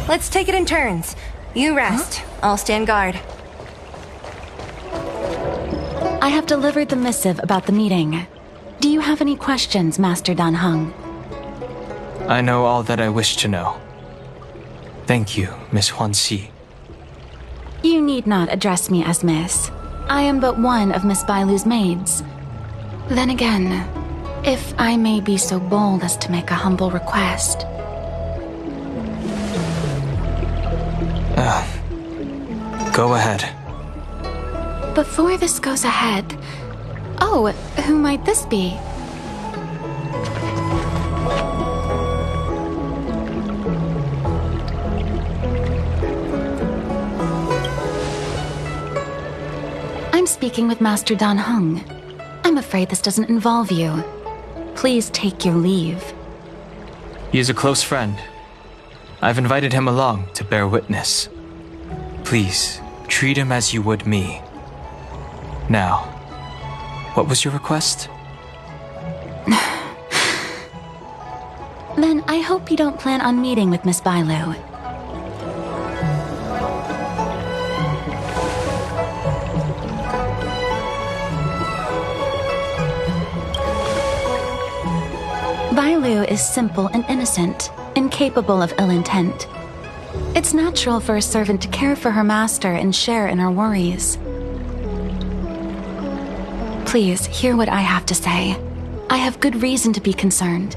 Let's take it in turns. You rest. I'll stand guard. I have delivered the missive about the meeting. Do you have any questions, Master Dan Heng? I know all that I wish to know. Thank you, Miss Huanxi. You need not address me as Miss. I am but one of Miss Bailu's maids. Then again, if I may be so bold as to make a humble request. Go ahead. Before this goes ahead... Oh, who might this be? I'm speaking with Master Dan Heng. I'm afraid this doesn't involve you. Please take your leave. He is a close friend. I've invited him along to bear witness. Please, treat him as you would me. Now, what was your request? Then I hope you don't plan on meeting with Miss Bailu. Bailu is simple and innocent, incapable of ill intent. It's natural for a servant to care for her master and share in her worries. Please, hear what I have to say. I have good reason to be concerned.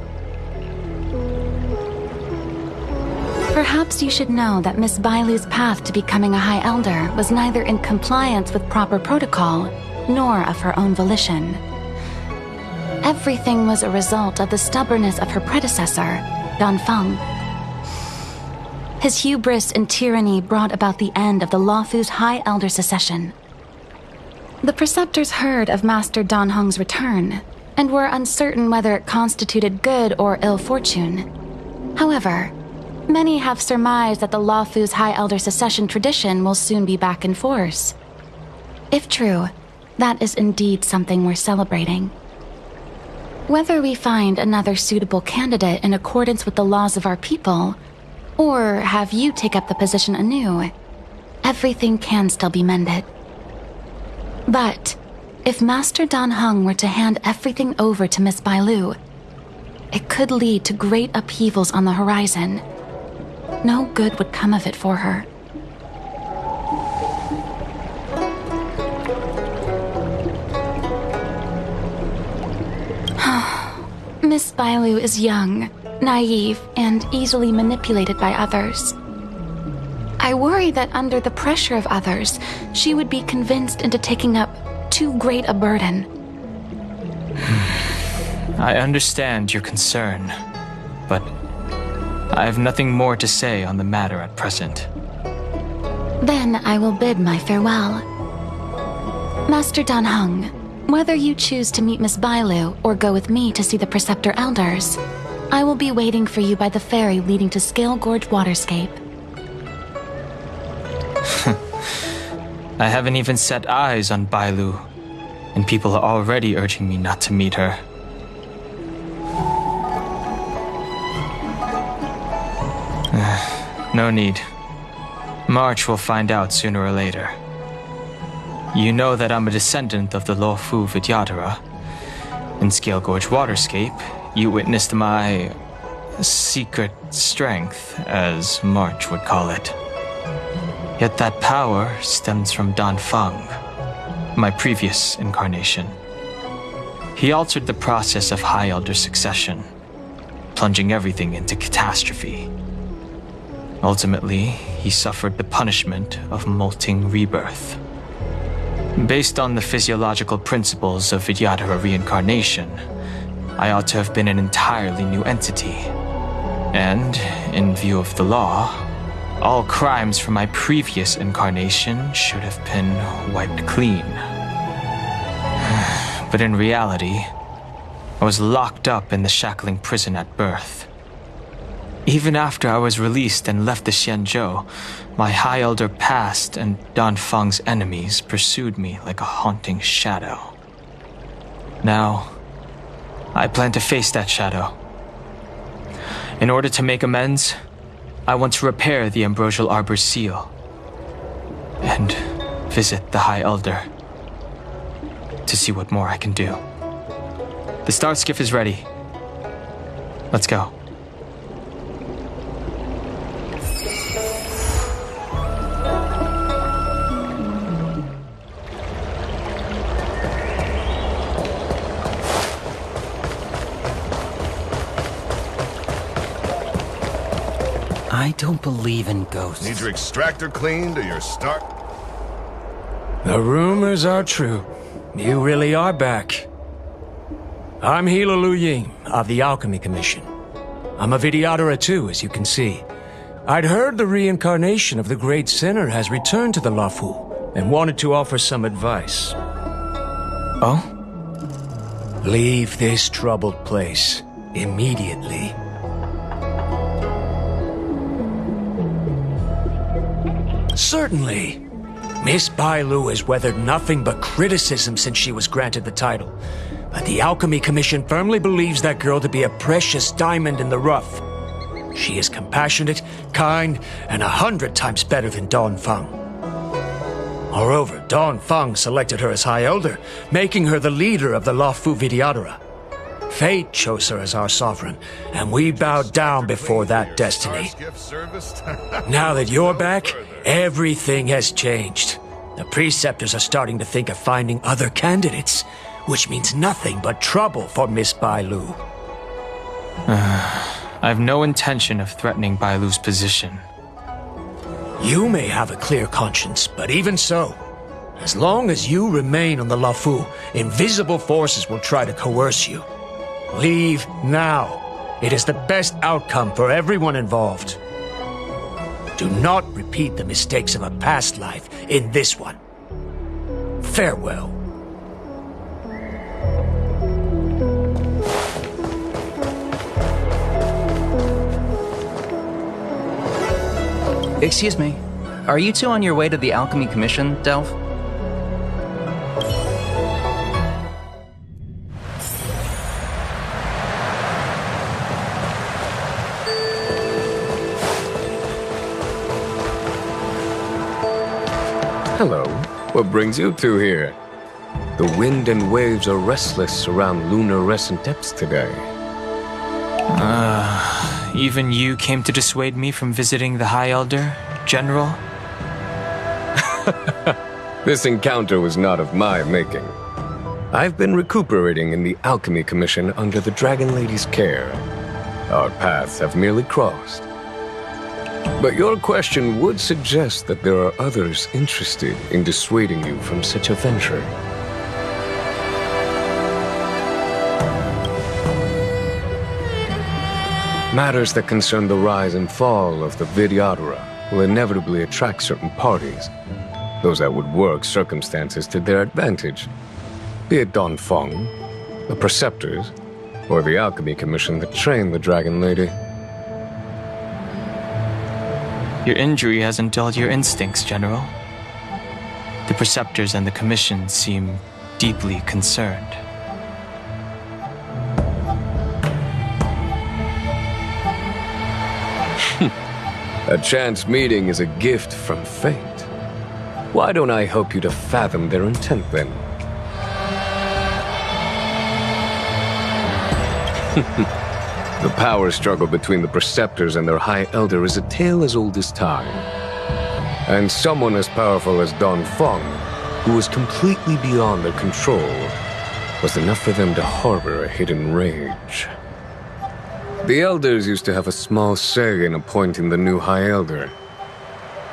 Perhaps you should know that Miss Bailu's path to becoming a High Elder was neither in compliance with proper protocol, nor of her own volition. Everything was a result of the stubbornness of her predecessor, Dan Feng. His hubris and tyranny brought about the end of the Luofu's High Elder succession. The preceptors heard of Master Dan Heng's return, and were uncertain whether it constituted good or ill fortune. However, many have surmised that the Luofu's High Elder succession tradition will soon be back in force. If true, that is indeed something worth celebrating. Whether we find another suitable candidate in accordance with the laws of our people, or have you take up the position anew, everything can still be mended. But if Master Dan Heng were to hand everything over to Miss Bailu, it could lead to great upheavals on the horizon. No good would come of it for her. Miss Bailu is young, naive, and easily manipulated by others. I worry that under the pressure of others, she would be convinced into taking up too great a burden. I understand your concern, but I have nothing more to say on the matter at present. Then I will bid my farewell. Master Dan Heng, whether you choose to meet Miss Bailu or go with me to see the Preceptor Elders, I will be waiting for you by the ferry leading to Scale Gorge Waterscape. I haven't even set eyes on Bailu, and people are already urging me not to meet her. No need. March will find out sooner or later. You know that I'm a descendant of the Luofu Vidyadhara. In Scale Gorge Waterscape, you witnessed my secret strength, as March would call it. Yet that power stems from Dan Feng, my previous incarnation. He altered the process of High Elder succession, plunging everything into catastrophe. Ultimately, he suffered the punishment of molting rebirth. Based on the physiological principles of Vidyadhara reincarnation, I ought to have been an entirely new entity. And, in view of the law, all crimes from my previous incarnation should have been wiped clean. But in reality, I was locked up in the shackling prison at birth. Even after I was released and left the Xianzhou, my High Elder past and Dan Feng's enemies pursued me like a haunting shadow. Now, I plan to face that shadow. In order to make amends, I want to repair the Ambrosial Arbor's seal and visit the High Elder to see what more I can do. The star skiff is ready. Let's go. I don't believe in ghosts. Need your extractor cleaned or your start? The rumors are true. You really are back. I'm Hila Lu Ying of the Alchemy Commission. I'm a Vidyadhara too, as you can see. I'd heard the reincarnation of the Great Sinner has returned to the Luofu and wanted to offer some advice. Oh? Leave this troubled place immediately. Certainly. Miss Bailu has weathered nothing but criticism since she was granted the title. But the Alchemy Commission firmly believes that girl to be a precious diamond in the rough. She is compassionate, kind, and 100 times better than Dan Feng. Moreover, Dan Feng selected her as High Elder, making her the leader of the Luofu Vidyadhara. Fate chose her as our sovereign, and we bowed down before that destiny. Now that you're back, everything has changed. The preceptors are starting to think of finding other candidates, which means nothing but trouble for Miss Bailu. I have no intention of threatening Bailu's position. You may have a clear conscience, but even so, as long as you remain on the Luofu, invisible forces will try to coerce you. Leave now. It is the best outcome for everyone involved. Do not repeat the mistakes of a past life in this one. Farewell. Excuse me. Are you two on your way to the Alchemy Commission, Delph? Hello. What brings you two here? The wind and waves are restless around lunar-rescent depths today. Even you came to dissuade me from visiting the High Elder, General? This encounter was not of my making. I've been recuperating in the Alchemy Commission under the Dragon Lady's care. Our paths have merely crossed. But your question would suggest that there are others interested in dissuading you from such a venture. Matters that concern the rise and fall of the Vidyadhara will inevitably attract certain parties, those that would work circumstances to their advantage, be it Dan Feng, the Preceptors, or the Alchemy Commission that trained the Dragon Lady. Your injury hasn't dulled your instincts, General. The Preceptors and the Commission seem deeply concerned. A chance meeting is a gift from fate. Why don't I help you to fathom their intent, then? The power struggle between the Preceptors and their High Elder is a tale as old as time. And someone as powerful as Dan Feng, who was completely beyond their control, was enough for them to harbor a hidden rage. The Elders used to have a small say in appointing the new High Elder.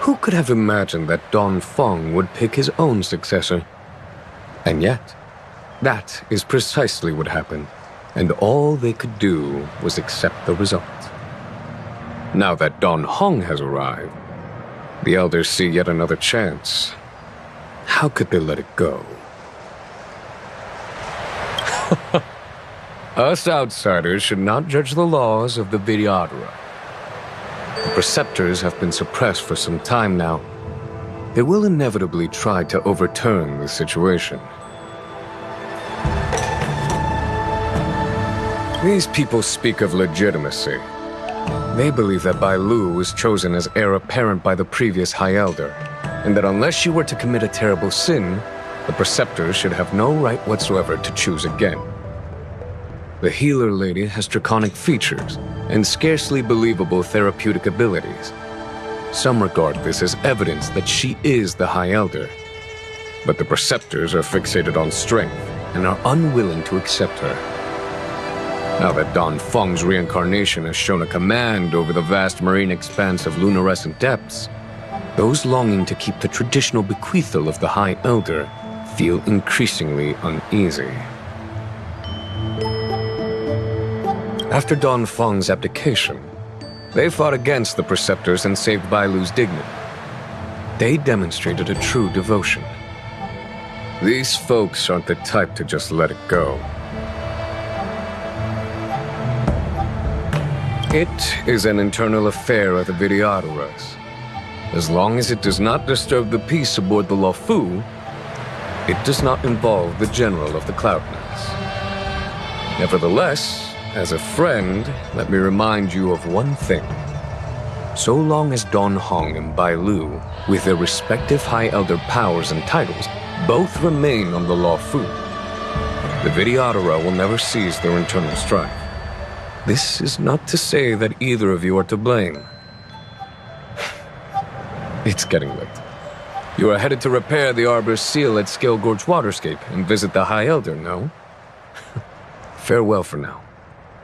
Who could have imagined that Dan Feng would pick his own successor? And yet, that is precisely what happened, and all they could do was accept the result. Now that Dan Heng has arrived, the Elders see yet another chance. How could they let it go? Us outsiders should not judge the laws of the Vidyadhara. The Preceptors have been suppressed for some time now. They will inevitably try to overturn the situation. These people speak of legitimacy, They believe that Bailu was chosen as heir apparent by the previous High Elder, and that unless she were to commit a terrible sin, the Preceptors should have no right whatsoever to choose again. The healer lady has draconic features and scarcely believable therapeutic abilities. Some regard this as evidence that she is the High Elder, but the Preceptors are fixated on strength and are unwilling to accept her. Now that Dan Feng's reincarnation has shown a command over the vast marine expanse of luminescent depths, those longing to keep the traditional bequeathal of the High Elder feel increasingly uneasy. After Dan Feng's abdication, they fought against the Preceptors and saved Bailu's dignity. They demonstrated a true devotion. These folks aren't the type to just let it go. It is an internal affair of the Vidyadharas. As long as it does not disturb the peace aboard the Luofu, it does not involve the General of the Cloudlands. Nevertheless, as a friend, let me remind you of one thing. So long as Dan Heng and Bailu, with their respective High Elder powers and titles, both remain on the Luofu, the Vidyadhara will never cease their internal strife. This is not to say that either of you are to blame. It's getting late. You are headed to repair the Arbor's seal at Scale Gorge Waterscape and visit the High Elder, no? Farewell for now.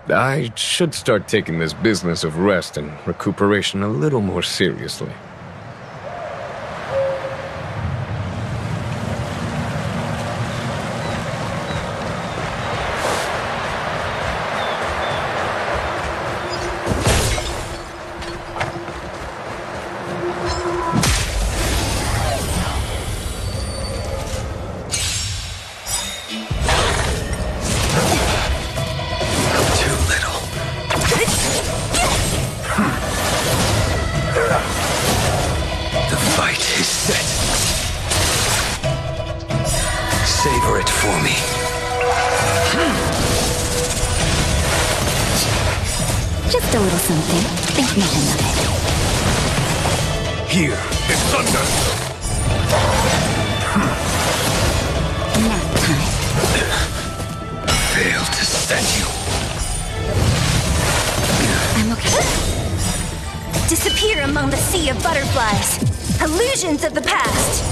I should start taking this business of rest and recuperation a little more seriously. Savor it for me. Just a little something. Think nothing of it. Here is thunder. Nap time. Failed to send you. I'm okay. Disappear among the sea of butterflies. Illusions of the past.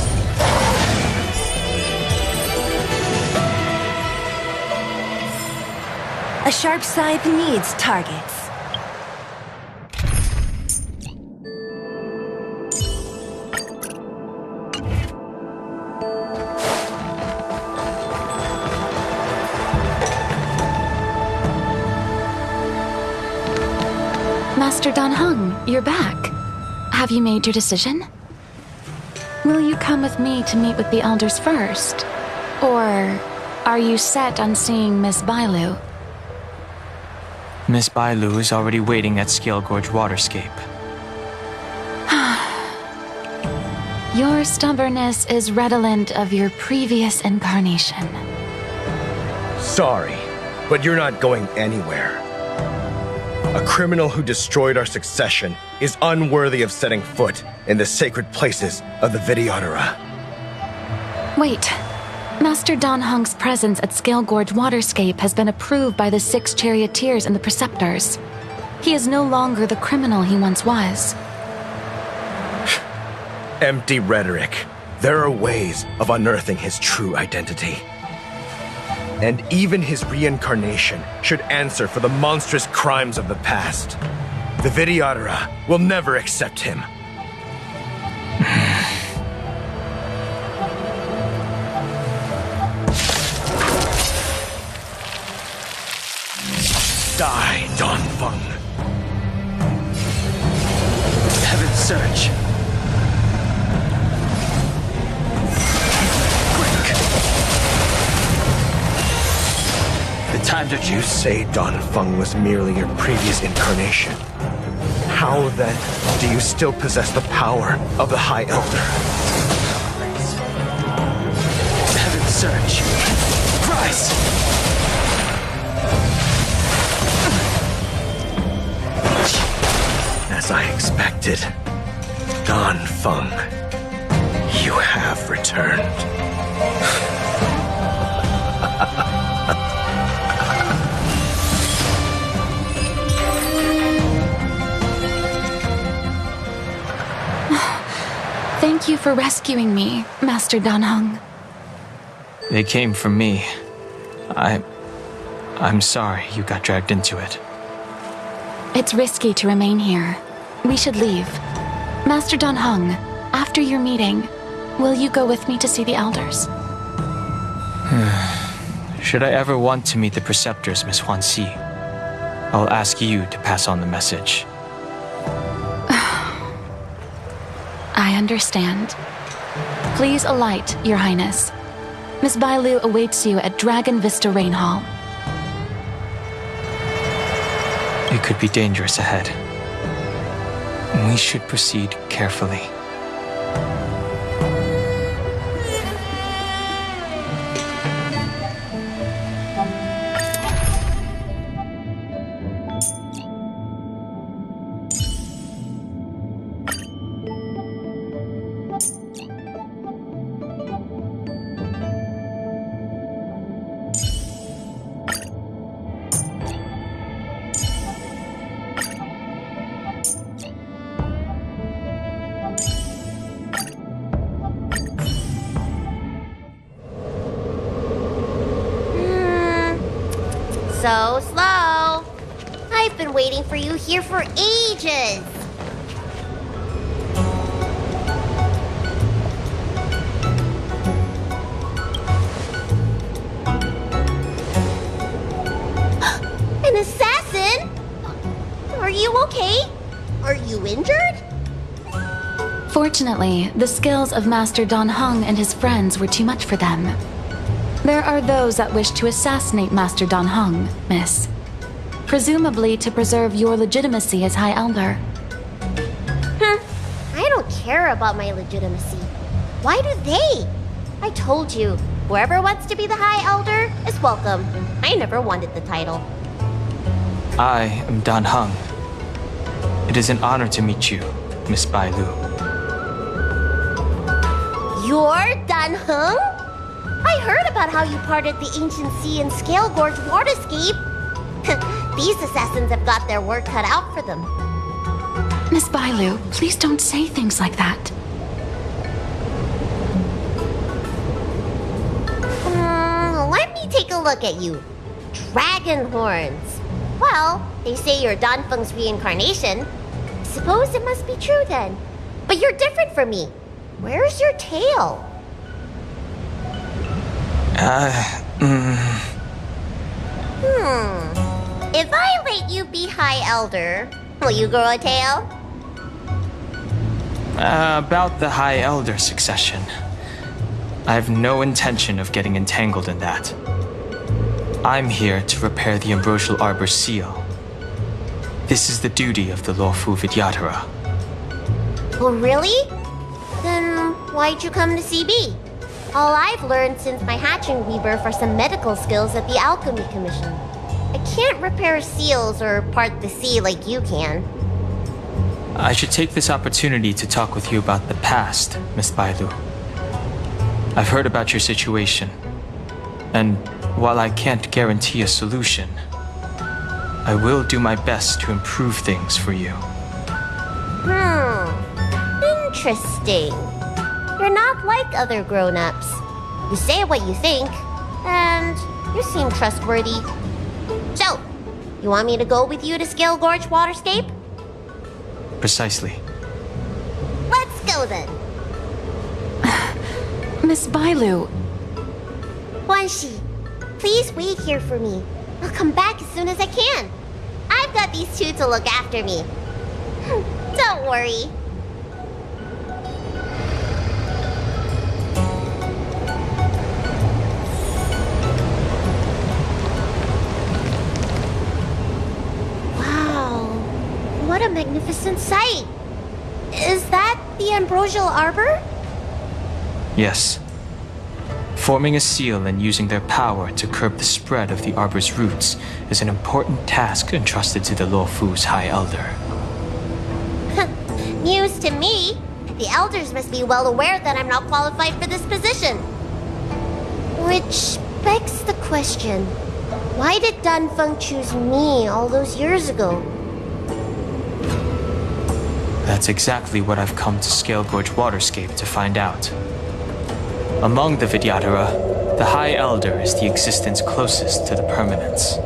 A sharp scythe needs targets. Master Dan Heng, you're back. Have you made your decision? Will you come with me to meet with the elders first? Or are you set on seeing Miss Bailu? Miss Bailu is already waiting at Scale Gorge Waterscape. Your stubbornness is redolent of your previous incarnation. Sorry, but you're not going anywhere. A criminal who destroyed our succession is unworthy of setting foot in the sacred places of the Vidyadhara. Wait. Master Dan Heng's presence at Scale Gorge Waterscape has been approved by the 6 charioteers and the preceptors. He is no longer the criminal he once was. Empty rhetoric. There are ways of unearthing his true identity. And even his reincarnation should answer for the monstrous crimes of the past. The Vidyadhara will never accept him. Die, Dan Feng. Heaven search. The time that you say Dan Feng was merely your previous incarnation. How then do you still possess the power of the High Elder? Heaven search. Rise! As I expected, Dan Feng, you have returned. Thank you for rescuing me, Master Dan Heng. They came from me. I'm sorry you got dragged into it. It's risky to remain here. We should leave. Master Dan Heng, after your meeting, will you go with me to see the elders? Should I ever want to meet the preceptors, Miss Huanxi, I'll ask you to pass on the message. I understand. Please alight, Your Highness. Miss Bailu awaits you at Dragon Vista Rain Hall. It could be dangerous ahead. We should proceed carefully. So slow. I've been waiting for you here for ages. An assassin? Are you okay? Are you injured? Fortunately, the skills of Master Dan Heng and his friends were too much for them. There are those that wish to assassinate Master Dan Heng, Miss. Presumably to preserve your legitimacy as High Elder. I don't care about my legitimacy. Why do they? I told you, whoever wants to be the High Elder is welcome. I never wanted the title. I am Dan Heng. It is an honor to meet you, Miss Bailu. You're Dan Heng? I heard about how you parted the ancient sea and Scale Gorge waterscape. These assassins have got their work cut out for them. Miss Bailu, please don't say things like that. Let me take a look at you. Dragon horns. Well, they say you're Dan Feng's reincarnation. Suppose it must be true then. But you're different from me. Where's your tail? If I let you be High Elder, will you grow a tail? About the High Elder succession. I have no intention of getting entangled in that. I'm here to repair the Ambrosial Arbor's seal. This is the duty of the Lawfu Vidyadhara. Oh, really? Then why'd you come to CB? All I've learned since my hatching rebirth are some medical skills at the Alchemy Commission. I can't repair seals or part the sea like you can. I should take this opportunity to talk with you about the past, Miss Bailu. I've heard about your situation, and while I can't guarantee a solution, I will do my best to improve things for you. Interesting. You're not like other grown-ups. You say what you think, and you seem trustworthy. So, you want me to go with you to Scale Gorge Waterscape? Precisely. Let's go then. Miss Bailu. Huanxi, please wait here for me. I'll come back as soon as I can. I've got these two to look after me. Don't worry. What a magnificent sight! Is that the Ambrosial Arbor? Yes. Forming a seal and using their power to curb the spread of the Arbor's roots is an important task entrusted to the Lawfu's High Elder. News to me. The elders must be well aware that I'm not qualified for this position. Which begs the question, why did Dan Feng choose me all those years ago? That's exactly what I've come to Scale Gorge Waterscape to find out. Among the Vidyadhara, the High Elder is the existence closest to the permanence.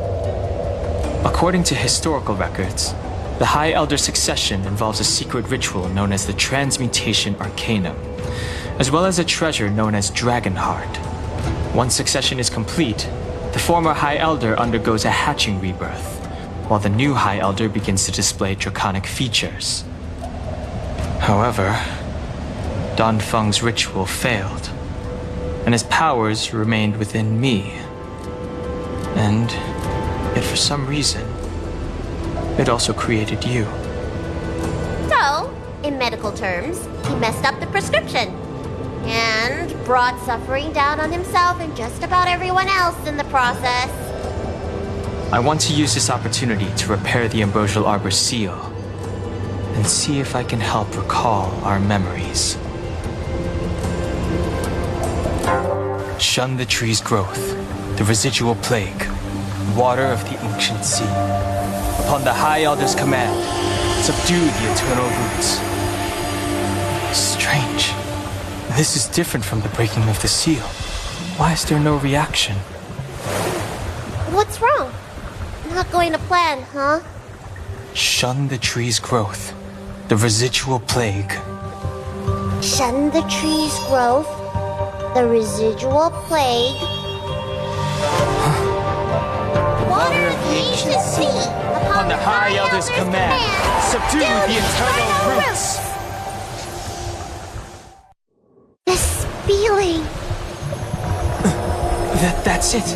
According to historical records, the High Elder succession involves a secret ritual known as the Transmutation Arcanum, as well as a treasure known as Dragon Heart. Once succession is complete, the former High Elder undergoes a hatching rebirth, while the new High Elder begins to display draconic features. However, Dan Feng's ritual failed, and his powers remained within me. And yet for some reason, it also created you. So, in medical terms, he messed up the prescription. And brought suffering down on himself and just about everyone else in the process. I want to use this opportunity to repair the Ambrosial Arbor's seal, and see if I can help recall our memories. Shun the tree's growth, the residual plague, water of the ancient sea. Upon the High Elder's command, subdue the eternal roots. Strange. This is different from the breaking of the seal. Why is there no reaction? What's wrong? Not going to plan, huh? Shun the tree's growth, the residual plague. Shun the tree's growth, the residual plague. Water of the ancient sea, upon the High Elder's command, subdue the eternal roots. This feeling. That's it.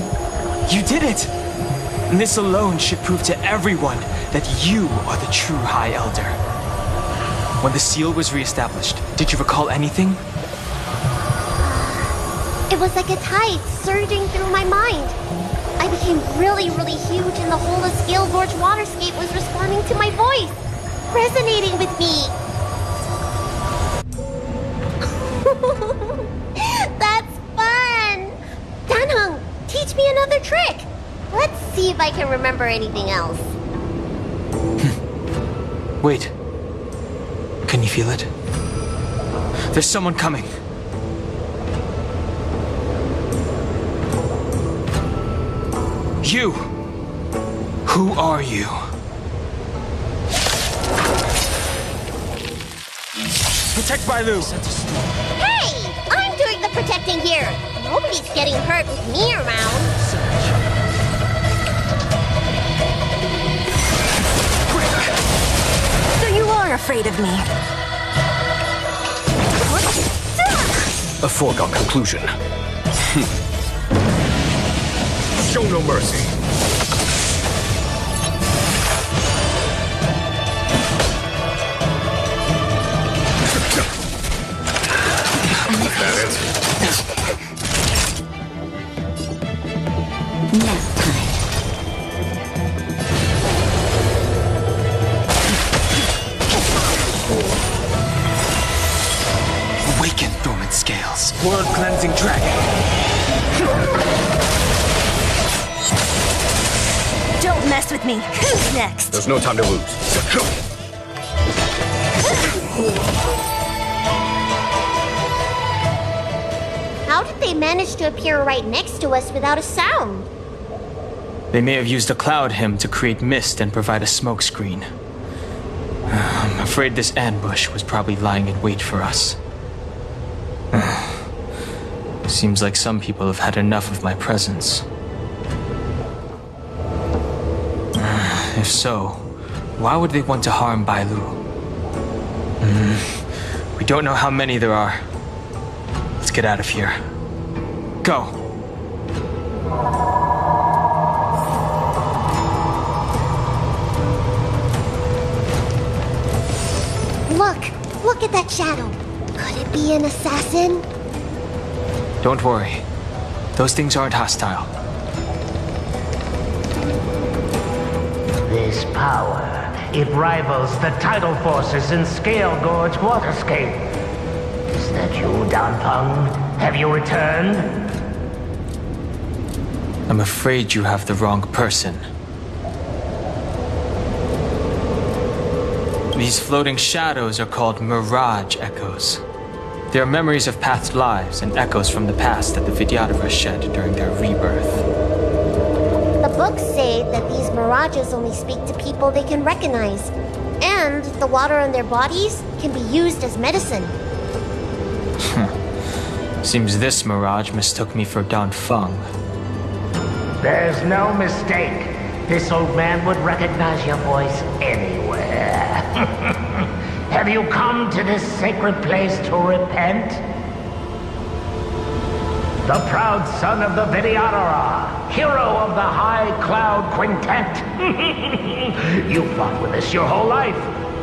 You did it. And this alone should prove to everyone that you are the true High Elder. When the seal was reestablished, did you recall anything? It was like a tide surging through my mind. I became really huge and the whole of Scale Gorge Waterscape was responding to my voice, resonating with me. That's fun! Dan Heng, teach me another trick. Let's see if I can remember anything else. Wait. Can you feel it? There's someone coming. You! Who are you? Protect Bailu! Hey! I'm doing the protecting here! Nobody's getting hurt with me around. So you are afraid of me. A foregone conclusion. Show no mercy. That it? Nap time. Awaken, dormant scales. World-cleansing dragon. Don't mess with me. Who's next? There's no time to lose. How did they manage to appear right next to us without a sound? They may have used a cloud hymn to create mist and provide a smoke screen. I'm afraid this ambush was probably lying in wait for us. Seems like some people have had enough of my presence. If so, why would they want to harm Bailu? We don't know how many there are. Let's get out of here. Go! Look at that shadow. Could it be an assassin? Don't worry. Those things aren't hostile. This power It rivals the tidal forces in Scale Gorge Waterscape. Is that you, Dan Heng? Have you returned? I'm afraid you have the wrong person. These floating shadows are called Mirage echoes. They are memories of past lives and echoes from the past that the Vidyadhara shed during their rebirth. The books say that these mirages only speak to people they can recognize, and the water in their bodies can be used as medicine. Seems this mirage mistook me for Dan Feng. There's no mistake. This old man would recognize your voice anywhere. Have you come to this sacred place to repent? The proud son of the Vidyadhara, hero of the High Cloud Quintet. You fought with us your whole life.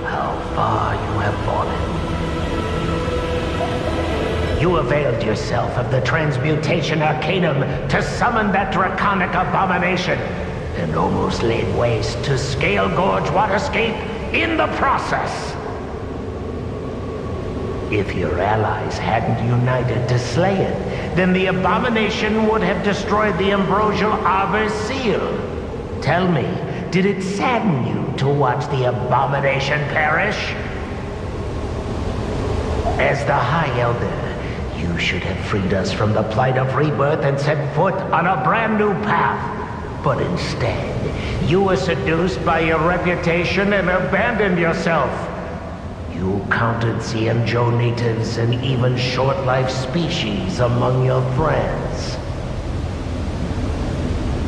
How far you have fallen. You availed yourself of the Transmutation Arcanum to summon that draconic abomination, and almost laid waste to Scale Gorge Waterscape in the process. If your allies hadn't united to slay it, then the abomination would have destroyed the ambrosial Arbor's seal. Tell me, did it sadden you to watch the abomination perish? As the High Elder, you should have freed us from the plight of rebirth and set foot on a brand new path. But instead, you were seduced by your reputation and abandoned yourself. You counted Xianzhou natives and even short-life species among your friends.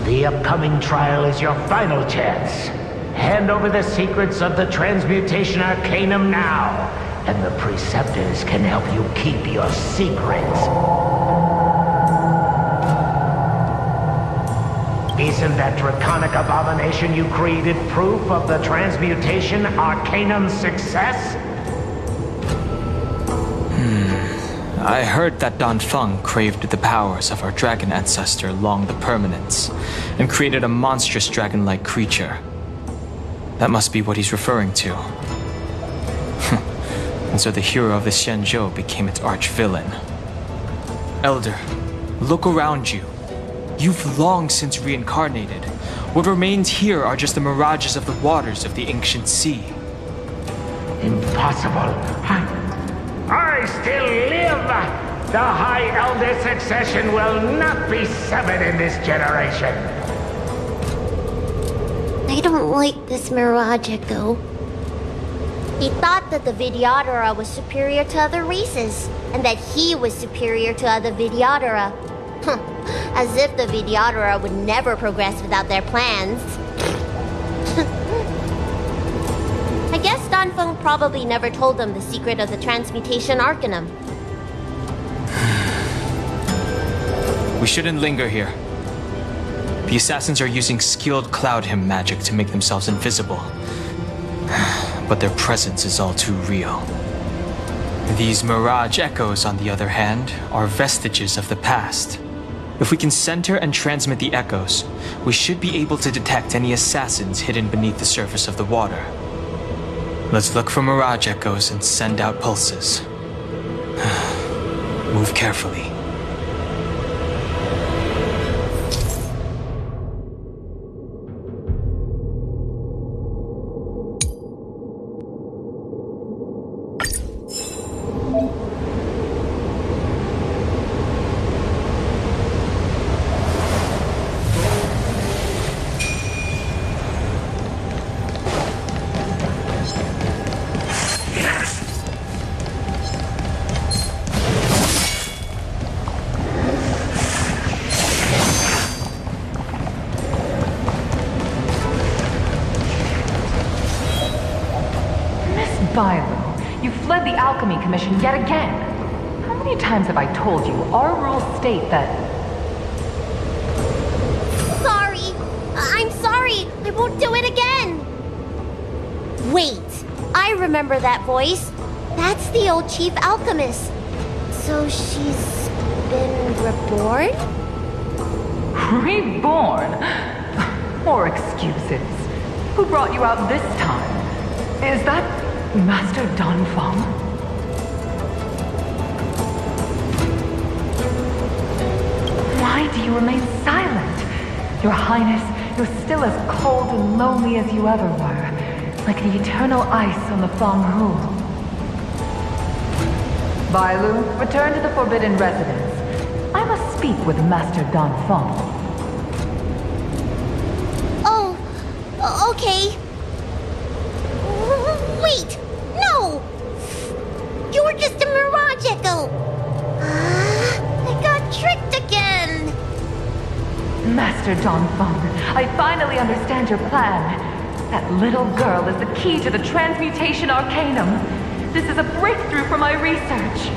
The upcoming trial is your final chance. Hand over the secrets of the Transmutation Arcanum now, and the Preceptors can help you keep your secrets. Isn't that draconic abomination you created proof of the Transmutation Arcanum's success? I heard that Dan Feng craved the powers of our dragon ancestor Long the Permanence, and created a monstrous dragon-like creature. That must be what he's referring to. And so the hero of the Xianzhou became its arch-villain. Elder, look around you. You've long since reincarnated. What remains here are just the mirages of the waters of the ancient sea. Impossible. I still live! The High Elder succession will not be severed in this generation. I don't like this Mirage Echo. He thought that the Vidyadhara was superior to other races, and that he was superior to other Vidyadhara. As if the Vidyadhara would never progress without their plans. I guess Dan Feng probably never told them the secret of the Transmutation Arcanum. We shouldn't linger here. The assassins are using skilled cloud hymn magic to make themselves invisible. But their presence is all too real. These Mirage echoes, on the other hand, are vestiges of the past. If we can center and transmit the echoes, we should be able to detect any assassins hidden beneath the surface of the water. Let's look for Mirage echoes and send out pulses. Move carefully. Bailu, you fled the Alchemy Commission yet again. How many times have I told you our rules state that... Sorry! I'm sorry! I won't do it again! Wait! I remember that voice. That's the old Chief Alchemist. So she's been reborn? Reborn? More excuses. Who brought you out this time? Is that Master Dan Feng? Why do you remain silent? Your Highness, you're still as cold and lonely as you ever were, like the eternal ice on the Fanghu. Bailu, return to the Forbidden Residence. I must speak with Master Dan Feng. Oh, okay. Wait! No! You're just a Mirage Echo! I got tricked again! Master Dan Feng, I finally understand your plan. That little girl is the key to the Transmutation Arcanum. This is a breakthrough for my research.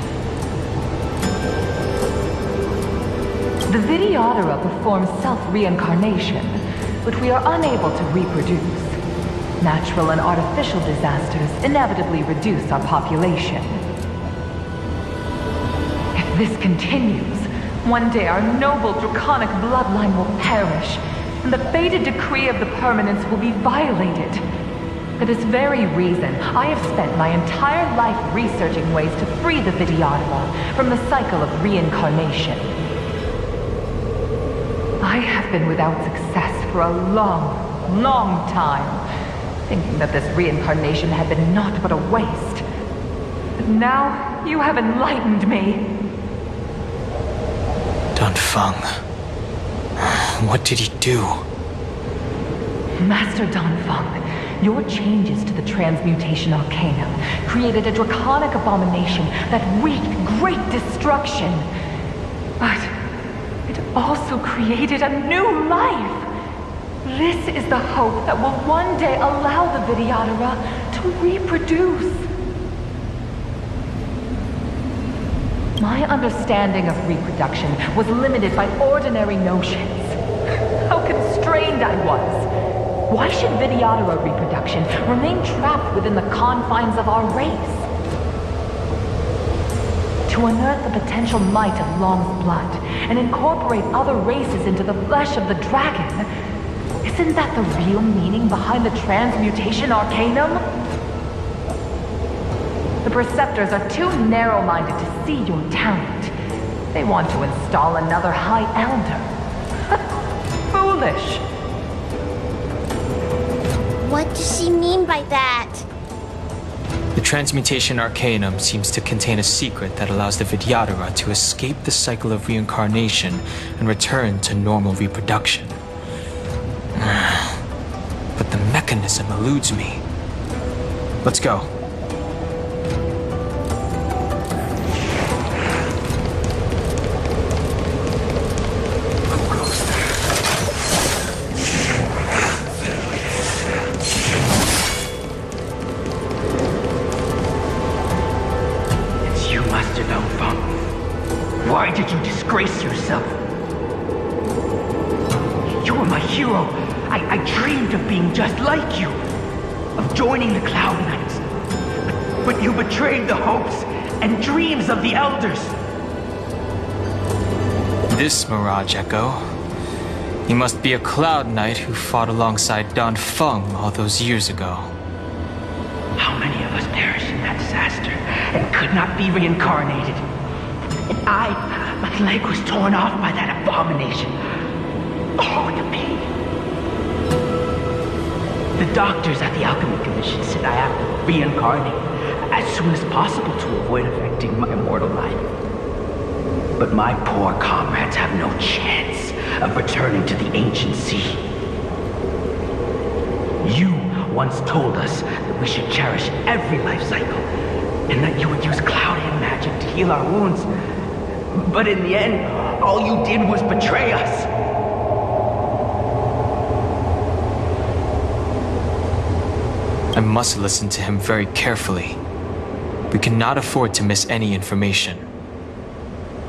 The Vidyadhara performs self-reincarnation, but we are unable to reproduce. Natural and artificial disasters inevitably reduce our population. If this continues, one day our noble draconic bloodline will perish, and the fated decree of the permanence will be violated. For this very reason, I have spent my entire life researching ways to free the Vidyadhara from the cycle of reincarnation. I have been without success for a long, long time, thinking that this reincarnation had been naught but a waste. But now, you have enlightened me. Dan Feng. What did he do? Master Dan Feng, your changes to the Transmutation Arcanum created a draconic abomination that wreaked great destruction. But it also created a new life. This is the hope that will one day allow the Vidyadhara to reproduce. My understanding of reproduction was limited by ordinary notions. How constrained I was. Why should Vidyadhara reproduction remain trapped within the confines of our race? To unearth the potential might of Long's blood and incorporate other races into the flesh of the dragon, isn't that the real meaning behind the Transmutation Arcanum? The Preceptors are too narrow-minded to see your talent. They want to install another High Elder. Foolish. What does she mean by that? The Transmutation Arcanum seems to contain a secret that allows the Vidyadhara to escape the cycle of reincarnation and return to normal reproduction. But the mechanism eludes me. Let's go. Why did you disgrace yourself? You were my hero. I dreamed of being just like you, of joining the Cloud Knights. But you betrayed the hopes and dreams of the Elders. This Mirage Echo. He must be a Cloud Knight who fought alongside Dan Feng all those years ago. How many of us perished in that disaster and could not be reincarnated? And my leg was torn off by that abomination. Oh, the pain. The doctors at the Alchemy Commission said I have to reincarnate as soon as possible to avoid affecting my immortal life. But my poor comrades have no chance of returning to the ancient sea. You once told us that we should cherish every life cycle, and that you would use cloud hand magic to heal our wounds. But in the end, all you did was betray us. I must listen to him very carefully. We cannot afford to miss any information.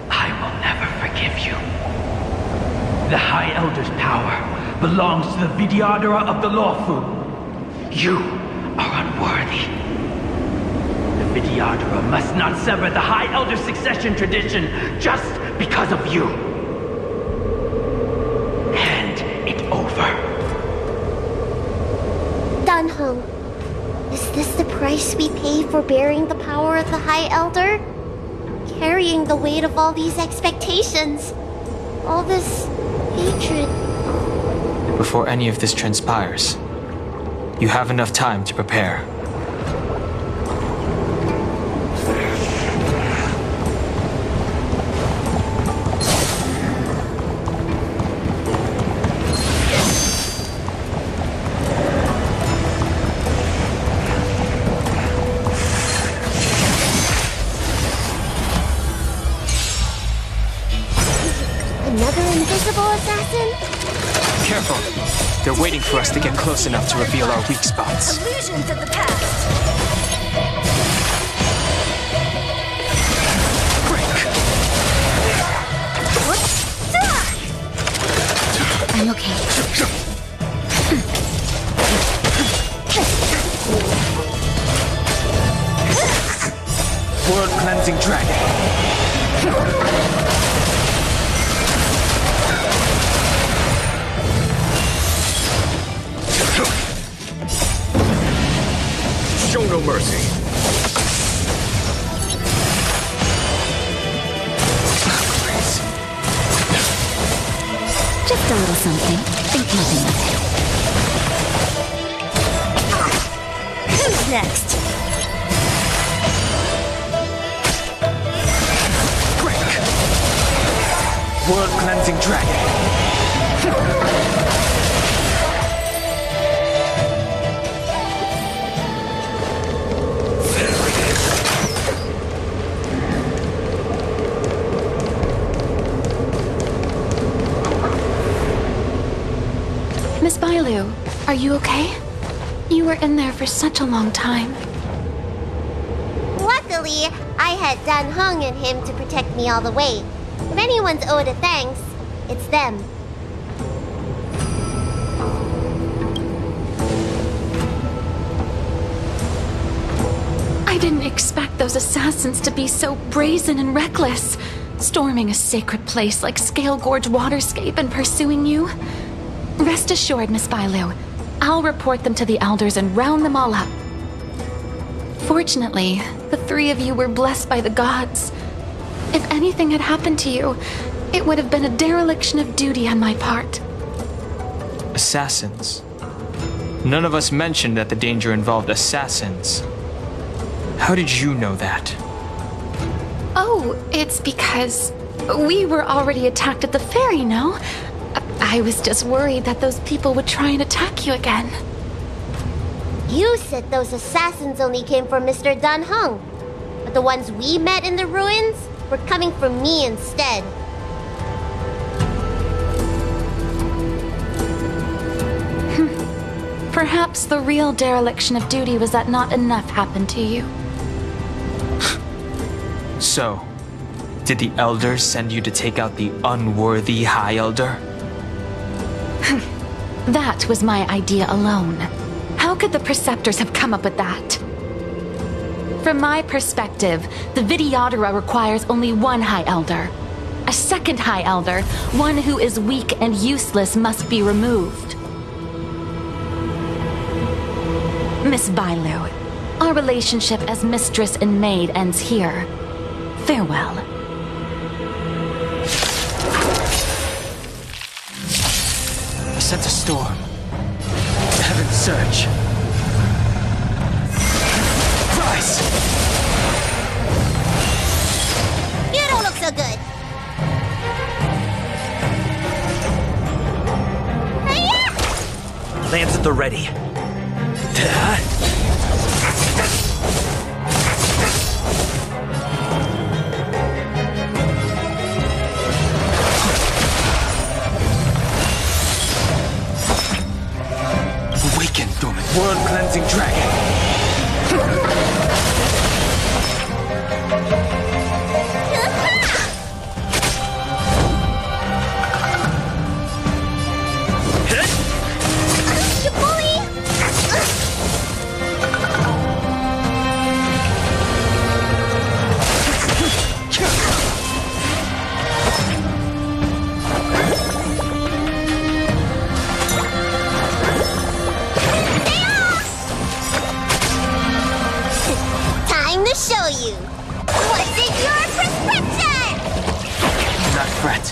I will never forgive you. The High Elder's power belongs to the Vidyadhara of the Lawfu. You are unworthy. The Vidyadhara must not sever the High Elder succession tradition just because of you. Hand it over. Dan Heng, is this the price we pay for bearing the power of the High Elder? Carrying the weight of all these expectations. All this hatred. Before any of this transpires, you have enough time to prepare. Careful. They're waiting for us to get close enough to reveal our weak spots. Illusions of the past. I'm okay. World Cleansing Dragon. Show no mercy. Just a little something. Think nothing of it. Who's next? World Cleansing Dragon. Miss Bailu, are you okay? You were in there for such a long time. Luckily, I had Dan Heng and him to protect me all the way. If anyone's owed a thanks, it's them. I didn't expect those assassins to be so brazen and reckless, storming a sacred place like Scale Gorge Waterscape and pursuing you. Rest assured, Miss Bailu, I'll report them to the elders and round them all up. Fortunately, the three of you were blessed by the gods. If anything had happened to you, it would have been a dereliction of duty on my part. Assassins. None of us mentioned that the danger involved assassins. How did you know that? Oh, it's because we were already attacked at the ferry, no? I was just worried that those people would try and attack you again. You said those assassins only came for Mr. Dan Heng, but the ones we met in the ruins were coming for me instead. Perhaps the real dereliction of duty was that not enough happened to you. So, did the elders send you to take out the unworthy High Elder? That was my idea alone. How could the Preceptors have come up with that? From my perspective, the Vidyadhara requires only one High Elder. A second High Elder, one who is weak and useless, must be removed. Miss Bailu, our relationship as mistress and maid ends here. Farewell. I sent a storm. Heaven's surge. Rise! You don't look so good. Hiya! Lance at the ready. Awaken, dormant world cleansing dragon. threat.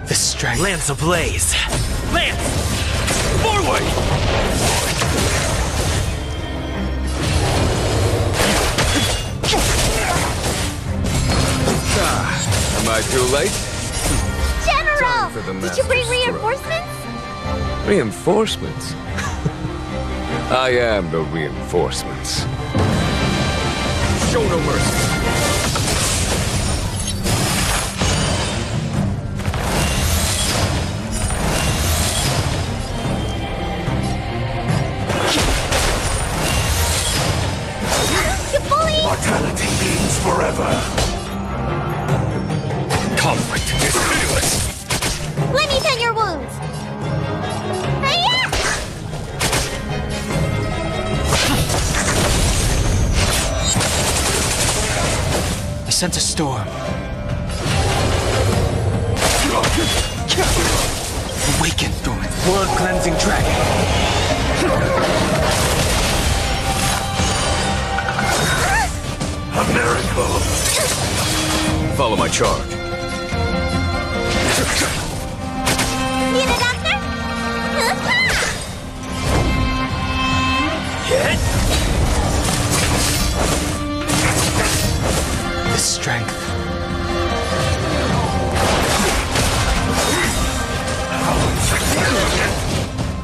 The strength. Lance ablaze! Lance! Forward! Am I too late? General! For the Did you bring master's reinforcements? Reinforcements? I am the reinforcements. Show no mercy. You bully! Mortality means forever. Conflict is pitiless. Let me tend your wounds. Hi-ya! I sense a storm. Awaken, dormant. Blood-cleansing dragon. A miracle. Follow my charge. Need a doctor? The strength.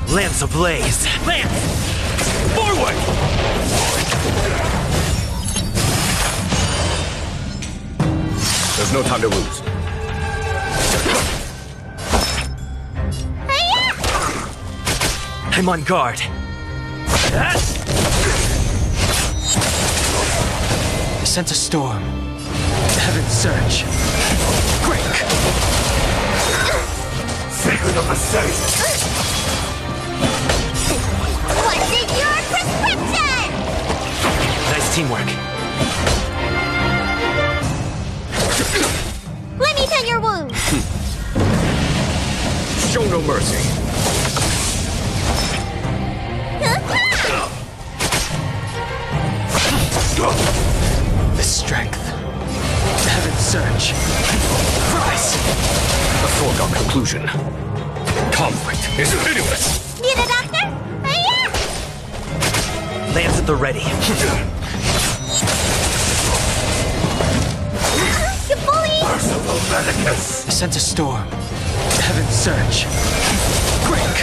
Lance ablaze! Lance! Forward! There's no time to lose. I'm on guard. I sense a storm. Heaven surge. Break! Sacred of the saints. What's in your prescription? Nice teamwork. Let me tend your wounds. Show no mercy. The strength. Heaven surge. Rise! A foregone conclusion. Conflict is pitiless. Need a doctor? Hi-ya! Lance at the ready. You bully! Merciful Medicus. I sense a storm. Heaven surge. Break!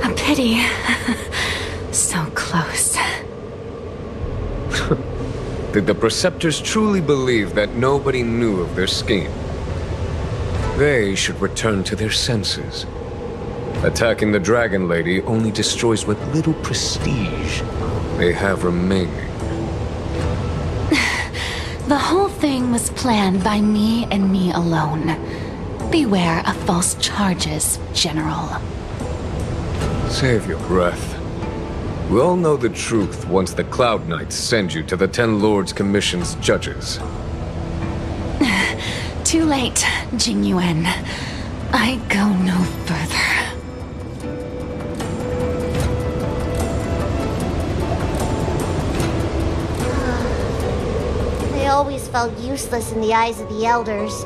A pity. So close. Did the Preceptors truly believe that nobody knew of their scheme? They should return to their senses. Attacking the Dragon Lady only destroys what little prestige they have remaining. The whole thing was planned by me and me alone. Beware of false charges, General. Save your breath. We all know the truth once the Cloud Knights send you to the Ten Lords Commission's judges. Too late, Jing Yuan. I go no further. I always felt useless in the eyes of the Elders.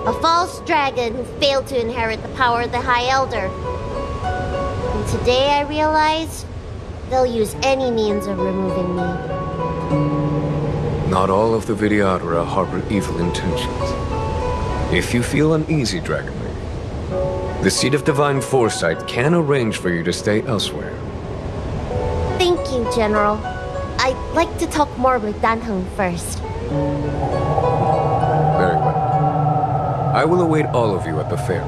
A false dragon who failed to inherit the power of the High Elder. And today I realized they'll use any means of removing me. Not all of the Vidyadhara harbor evil intentions. If you feel uneasy, Dragon Lady, the Seat of Divine Foresight can arrange for you to stay elsewhere. Thank you, General. I'd like to talk more with Dan Heng first. Very well. I will await all of you at the fair.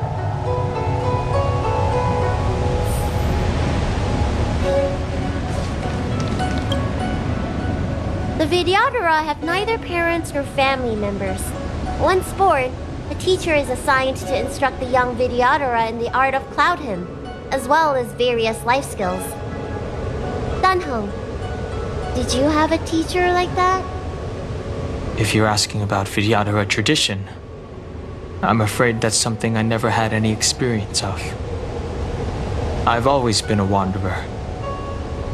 The Vidyadhara have neither parents nor family members. Once born, a teacher is assigned to instruct the young Vidyadhara in the art of Cloud Hymn, as well as various life skills. Dan Heng, did you have a teacher like that? If you're asking about Vidyadhara tradition, I'm afraid that's something I never had any experience of. I've always been a wanderer.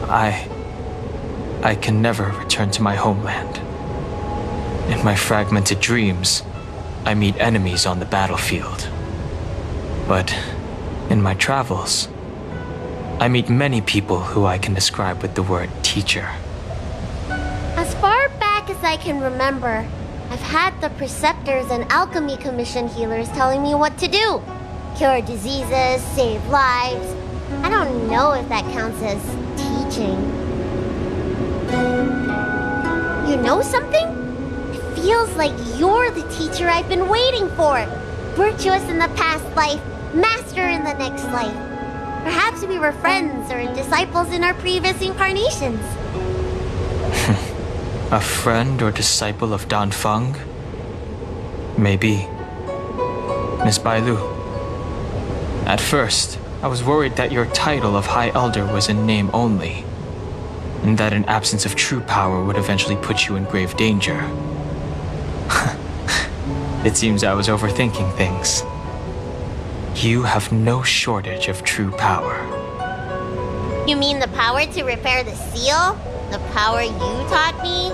I can never return to my homeland. In my fragmented dreams, I meet enemies on the battlefield. But in my travels, I meet many people who I can describe with the word teacher. As far back as I can remember, I've had the Preceptors and Alchemy Commission healers telling me what to do. Cure diseases, save lives. I don't know if that counts as teaching. You know something? It feels like you're the teacher I've been waiting for. Virtuous in the past life, master in the next life. Perhaps we were friends or disciples in our previous incarnations. A friend or disciple of Dan Feng? Maybe. Miss Bailu. At first, I was worried that your title of High Elder was in name only, and that an absence of true power would eventually put you in grave danger. It seems I was overthinking things. You have no shortage of true power. You mean the power to repair the seal? The power you taught me?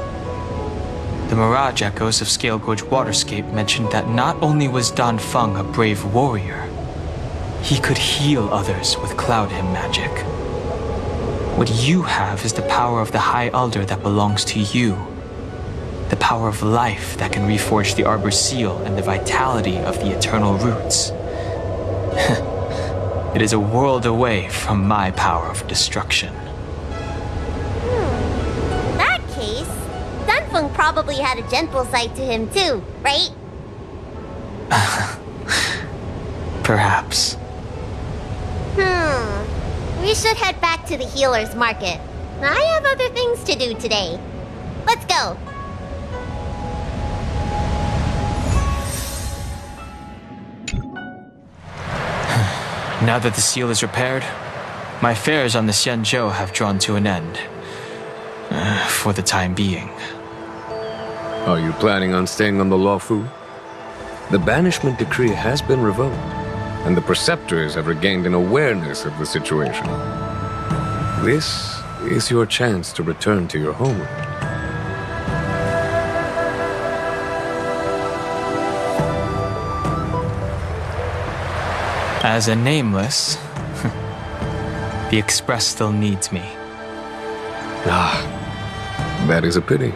The Mirage echoes of Scale Gorge Waterscape mentioned that not only was Dan Feng a brave warrior, he could heal others with Cloud Hymn magic. What you have is the power of the High Elder that belongs to you. The power of life that can reforge the Arbor Seal and the vitality of the Eternal Roots. It is a world away from my power of destruction. In that case, Dan Feng probably had a gentle side to him too, right? Perhaps. We should head back to the healer's market. I have other things to do today. Let's go. Now that the seal is repaired, my affairs on the Xianzhou have drawn to an end. For the time being. Are you planning on staying on the Luofu? The banishment decree has been revoked, and the Preceptors have regained an awareness of the situation. This is your chance to return to your homeland. As a nameless, the Express still needs me. That is a pity.